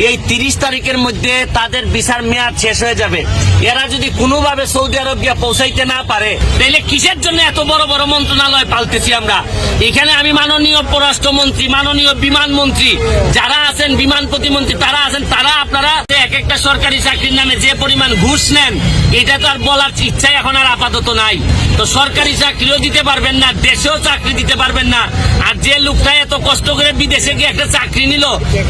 এই 30 তারিখের মধ্যে তাদের ভিসার মেয়াদ শেষ হয়ে যাবে। এরা যদি কোনোভাবে সৌদি আরব গিয়ে পৌঁছাইতে না পারে তাহলে কিসের জন্য এত বড় বড় মন্ত্রণালয় পালতেছি আমরা? এখানে আমি মাননীয় পররাষ্ট্রমন্ত্রী, মাননীয় বিমান মন্ত্রী যারা আছেন, বিমান প্রতিমন্ত্রী তারা আছেন, তারা আপনারা এক একটা সরকারি চাকরির নামে যে পরিমাণ ঘুষ নেন এটা তো আর বলার ইচ্ছাই এখন আর আপাতত নাই। তো সরকারি চাকরিও দিতে পারবেন না, দেশেও চাকরি দিতে পারবেন না। আর যে লোকটা এত কষ্ট করে বিদেশে গিয়ে একটা চাকরি নিল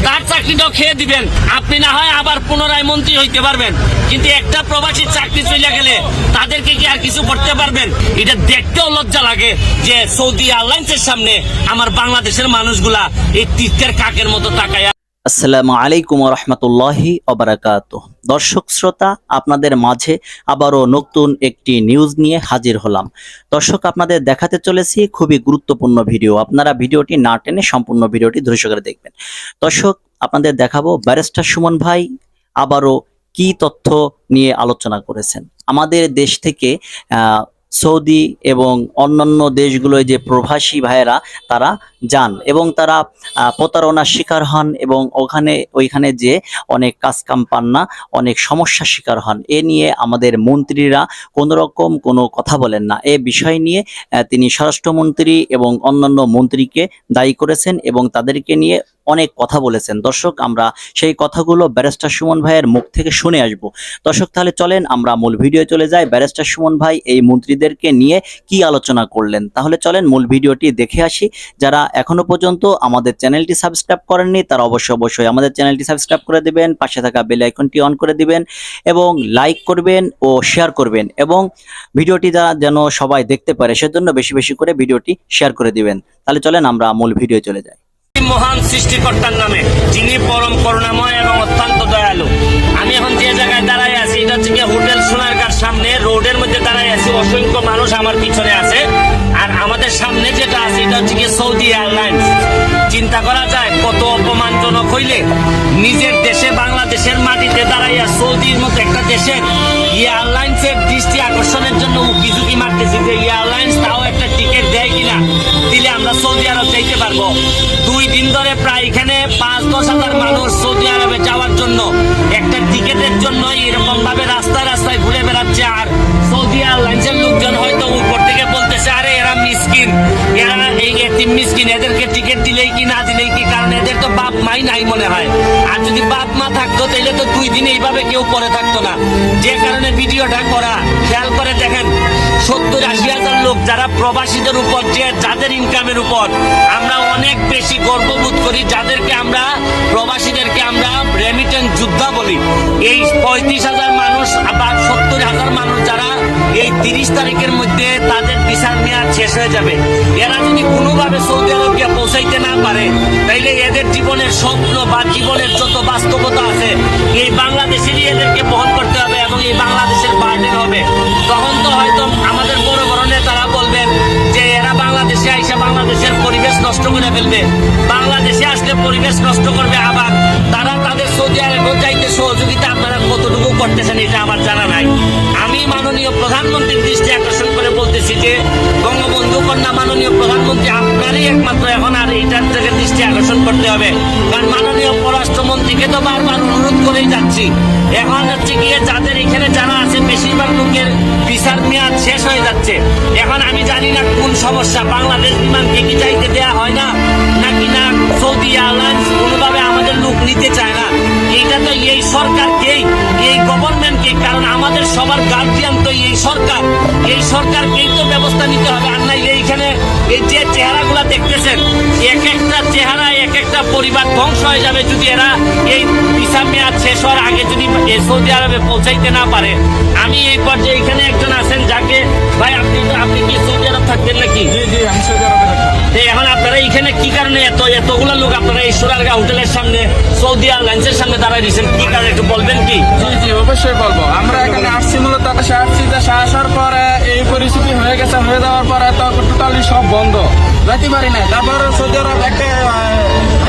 তার চাকরিটাও খেয়ে দিবেন। আপনি না হয় আবার পুনরায় মন্ত্রী হইতে পারবেন, কিন্তু একটা প্রবাসী চাকরি চলে গেলে তাদেরকে কি আর কিছু করতে পারবেন? এটা দেখতেও লজ্জা লাগে যে সৌদি এয়ারলাইন্সের সামনে আমার বাংলাদেশের মানুষগুলা এই তীর্থের কাকের মতো তাকায়। আসসালামু আলাইকুম ওয়া রাহমাতুল্লাহি ওয়া বারাকাতুহু। দর্শক শ্রোতা, আপনাদের মাঝে আবারও নতুন একটি নিউজ নিয়ে হাজির হলাম। দর্শক, আপনাদের দেখাতে চলেছি খুবই গুরুত্বপূর্ণ ভিডিও। আপনারা ভিডিওটি না টেনে সম্পূর্ণ ভিডিওটি ধৈর্য ধরে দেখবেন। দর্শক, আপনাদের দেখাবো ব্যারিস্টার সুমন ভাই আবারও কি তথ্য নিয়ে আলোচনা করেছেন। আমাদের দেশ থেকে সৌদি এবং অন্যান্য দেশগুলোয় যে প্রবাসী ভাইয়েরা তারা যান এবং তারা প্রতারণার শিকার হন এবং ওইখানে যে অনেক কাজকাম পান না, অনেক সমস্যার শিকার হন। এ নিয়ে আমাদের মন্ত্রীরা কোনো রকম কোনো কথা বলেন না। এ বিষয় নিয়ে তিনি স্বরাষ্ট্রমন্ত্রী এবং অন্যান্য মন্ত্রীকে দায়ী করেছেন এবং তাদেরকে নিয়ে অনেক কথা বলেছেন। দর্শক, আমরা সেই কথাগুলো ব্যারিস্টার সুমন ভাইয়ের মুখ থেকে শুনে আসব। দর্শক, তাহলে চলেন আমরা মূল ভিডিও চলে যাই। ব্যারিস্টার সুমন ভাই এই মন্ত্রীদেরকে নিয়ে কি আলোচনা করলেন, তাহলে চলেন মূল ভিডিওটি দেখে আসি। যারা এখনো পর্যন্ত আমাদের চ্যানেলটি সাবস্ক্রাইব করেননি তারা অবশ্যই আমাদের চ্যানেলটি সাবস্ক্রাইব করে দিবেন, পাশে থাকা বেল আইকনটি অন করে দিবেন এবং লাইক করবেন ও শেয়ার করবেন এবং ভিডিওটি যেন সবাই দেখতে পারে সেজন্য বেশি বেশি করে ভিডিওটি শেয়ার করে দিবেন। তাহলে চলেন আমরা মূল ভিডিও চলে যাই। মহান সৃষ্টিকর্তার নামে, যিনি পরম করুণাময় এবং অত্যন্ত দয়ালু। আমি এখন যে জায়গায় দাঁড়াই আছি এটা হচ্ছে হোটেল সোনারগাঁর সামনে রোডের মধ্যে দাঁড়াই আছি। অসংখ্য মানুষ আমার পিছনে আছে আর আমাদের সামনে যেটা আছে এটা হচ্ছে সৌদি এয়ারলাইন্স। চিন্তা করা যায় কত অপমানজনক হইলে নিজের দেশে বাংলাদেশের মাটিতে দাঁড়াইয়া সৌদির মতো একটা দেশের এয়ারলাইন্সের দৃষ্টি আকর্ষণের জন্য উকিঝুঁকি মারতেছি যে এয়ারলাইন্স তাও একটা টিকিট দেয় কিনা, দিলে আমরা সৌদি আরব যাইতে পারবো। 2 দিন ধরে প্রায় এখানে 5-10 হাজার মানুষ সৌদি আরবে যাওয়ার জন্য একটা টিকিটের জন্য এরকম ভাবে রাস্তায় রাস্তায় ঘুরে বেড়াচ্ছে। আর সৌদি এয়ারলাইন্সের লোকজন হয়তো উপর থেকে বলতেছে আরে এরা মিসকিন, এরা এই এতিম মিসকিন, এদেরকে টিকিট দিলেই কি না দিলেই কি, কারণ এদের তো বাপ মাই নাই মনে হয়। আর যদি বাপ মা থাকতো তাহলে তো 2 দিন এইভাবে কেউ পরে থাকতো না। যে কারণে ভিডিওটা করা। খেয়াল করে দেখেন 70-80 হাজার লোক যারা প্রবাসীদের উপর, যাদের ইনকামের উপর আমরা অনেক বেশি গর্ববোধ করি, যাদেরকে আমরা প্রবাসীদেরকে আমরা রেমিটেন্স যোদ্ধা বলি। এই 35 হাজার মানুষ বা 70 হাজার মানুষ যারা এই 30 তারিখের মধ্যে তাদের ভিসার মেয়াদ শেষ হয়ে যাবে, এরা যদি কোনোভাবে সৌদি আরব গিয়ে পৌঁছাইতে না পারে তাইলে এদের জীবনের স্বপ্ন বা জীবনের যত বাস্তবতা আছে এই বাংলাদেশেরই এদেরকে বহন করতে হবে এবং এই বাংলাদেশের বার্ডেন হবে। তখন তো হয়তো আমাদের বড় বড় নেতারা বলবেন যে এরা বাংলাদেশে আইসা বাংলাদেশের পরিবেশ নষ্ট করে ফেলবে, বাংলাদেশে আসলে পরিবেশ নষ্ট করবে। আবার তারা তাদের সৌদি আরব যাইতে সহযোগিতা আপনারা কতটুকু করতেছেন এটা আমার জানা নাই। আমি মাননীয় প্রধানমন্ত্রীর দৃষ্টি আকর্ষণ করে বলতেছি যে বঙ্গবন্ধু কন্যা মাননীয় প্রধানমন্ত্রী আপনারই একমাত্র এখন আর এইটার থেকে দৃষ্টি আকর্ষণ করতে হবে। কারণ মাননীয় পররাষ্ট্রমন্ত্রীকে তো বারবার অনুরোধ করেই যাচ্ছি। এখন হচ্ছে গিয়ে যাদের এখানে যারা আছে বেশিরভাগ লোকের ভিসার মেয়াদ শেষ হয়ে যাচ্ছে। এখন আমি জানি না কোন সমস্যা, বাংলাদেশ বিমানকে কি যাইতে দেওয়া হয় না নাকি না সৌদি এয়ারলাইন্স কোনোভাবে আমাদের লোক নিতে চায় না। এইটা তো এই সরকারকেই, এই গভর্নমেন্টকে, কারণ আমাদের সবার গার্জিয়ান তো এই সরকার, এই সরকারকেই তো ব্যবস্থা নিতে হবে। আর না এইখানে এই যে চেহারাগুলা দেখতেছেন এক একটা চেহারা এক একটা পরিবার ধ্বংস হয়ে যাবে যদি এরা এই ভিসা মেয়াদ শেষ হওয়ার আগে যদি সৌদি আরবে পৌঁছাইতে না পারে। আমি এই পর্যায়ে এখানে একজন আছেন যাকে ভাই আপনি কি সৌদি আরব থাকতেন নাকি? জি, আমি সৌদি আরবে থাকতাম। এখন আপনারা এখানে কি কারণে এতগুলো লোক আপনারা এই সোনারগাঁ হোটেলের সামনে সৌদি এয়ারলাইন্সের সামনে দাঁড়ায় দিয়েছেন, কি কারণে একটু বলবেন কি? জি, অবশ্যই বলবো। আমরা এখানে আসছি মূলত আসার পরে এই পরিস্থিতি হয়ে যাওয়ার পরে তো টোটালি সব বন্ধ, যাইতে পারি না। তারপর সৌদি আরব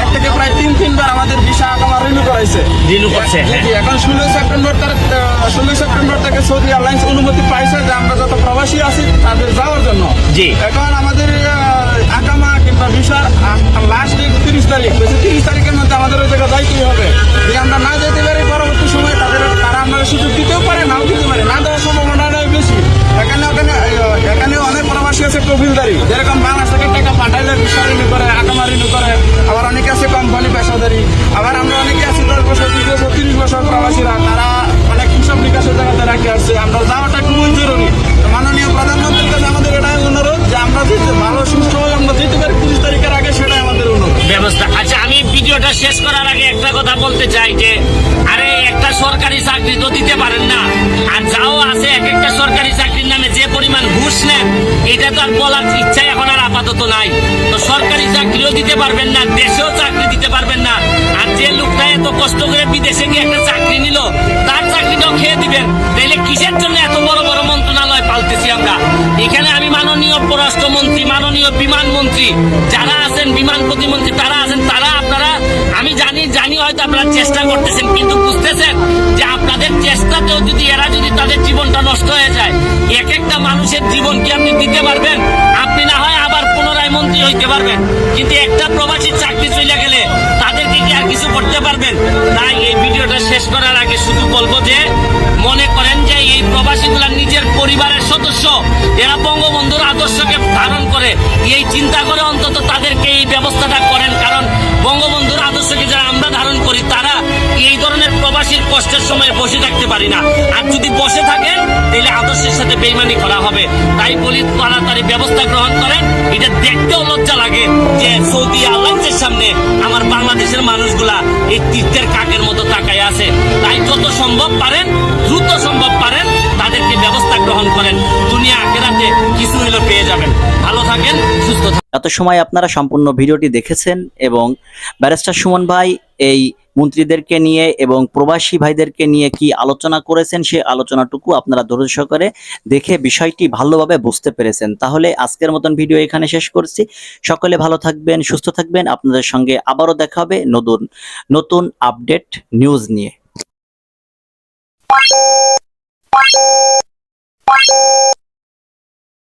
এক থেকে প্রায় 3-3 বার আমাদের ভিসা আমার রিনিউ করাইছে। এখন 16 সেপ্টেম্বর থেকে সৌদি এয়ারলাইন্স অনুমতি পাইছে যে আমরা যত প্রবাসী আছি তাদের যাওয়ার জন্য। এখন আমাদের আকামা কিংবা ভিসার লাস্ট ডেট 30 তারিখ। 30 তারিখের মধ্যে আমাদের ওই জায়গায় যাইতেই হবে। যে আমরা বলতে চাই যে আরে একটা সরকারি চাকরি তো দিতে পারেন না, আর যাও আছে এক একটা সরকারি চাকরির নামে যে পরিমাণ ঘুষ নেন এটা তো আর বলার ইচ্ছা এখন আর আপাতত নাই। তো সরকারি চাকরিও দিতে পারবেন না, দেশেও চাকরি দিতে পারবেন না, আর যে লোকটা এত কষ্ট করে বিদেশে গিয়ে একটা চাকরি নিল তার চাকরিটাও খেয়ে দিবেন। তাইলে কিসের জন্য এত বড় বড় মন্ত্রণালয় পালতেছি আমরা? এখানে আমি মাননীয় পররাষ্ট্রমন্ত্রী, মাননীয় বিমান মন্ত্রী যারা আছেন, বিমান প্রতিমন্ত্রী তারা আছেন, তারা আপনারা আমি জানি হয়তো আপনারা চেষ্টা করতেছেন, কিন্তু বুঝতেছেন যে আপনাদের চেষ্টাতেও যদি এরা যদি তাদের জীবনটা নষ্ট হয়ে যায়, এক একটা মানুষের জীবন কি আপনি দিতে পারবেন? আপনি না হয় আবার পুনরায় মন্ত্রী হইতে পারবেন, কিন্তু একটা প্রবাসীর চাকরি চলে গেলে তাদেরকে কি আর কিছু করতে পারবেন? তাই এই ভিডিওটা শেষ করার আগে শুধু বলবো যে মনে করেন যে এই প্রবাসীগুলা নিজের পরিবারের সদস্য, এরা বঙ্গবন্ধুর আদর্শকে ধারণ করে, এই চিন্তা করে অন্তত তাদেরকে এই ব্যবস্থাটা করেন, কারণ বঙ্গবন্ধুর আদর্শকে যারা আমরা ধারণ করি তারা এই ধরনের প্রবাসীর কষ্টের সময় বসে থাকতে পারি না, আর যদি বসে থাকেন তাহলে আদর্শের সাথে বেইমানি করা হবে। তাই বলি তাড়াতাড়ি ব্যবস্থা গ্রহণ করেন। এটা দেখতেও লজ্জা লাগে যে সৌদি আরবের সামনে আমার বাংলাদেশের মানুষগুলা এই তীর্থের কাকের মতো তাকায় আছে। তাই যত সম্ভব পারেন, দ্রুত সম্ভব পারেন তাদেরকে ব্যবস্থা গ্রহণ করেন, দুনিয়া আখেরাতে কিছু হইলো পেয়ে যাবেন। ভালো থাকেন, সুস্থ থাকেন। এত সময় আপনারা সম্পূর্ণ ভিডিওটি দেখেছেন এবং ব্যারিস্টার সুমন ভাই এই মন্ত্রীদেরকে নিয়ে এবং প্রবাসী ভাইদেরকে নিয়ে কি আলোচনা করেছেন সেই আলোচনাটুকু আপনারা ধৈর্য সহকারে দেখে বিষয়টি ভালোভাবে বুঝতে পেরেছেন। তাহলে আজকের মতন ভিডিও এখানে শেষ করছি। সকলে ভালো থাকবেন, সুস্থ থাকবেন। আপনাদের সঙ্গে আবারও দেখা হবে নতুন আপডেট নিউজ নিয়ে।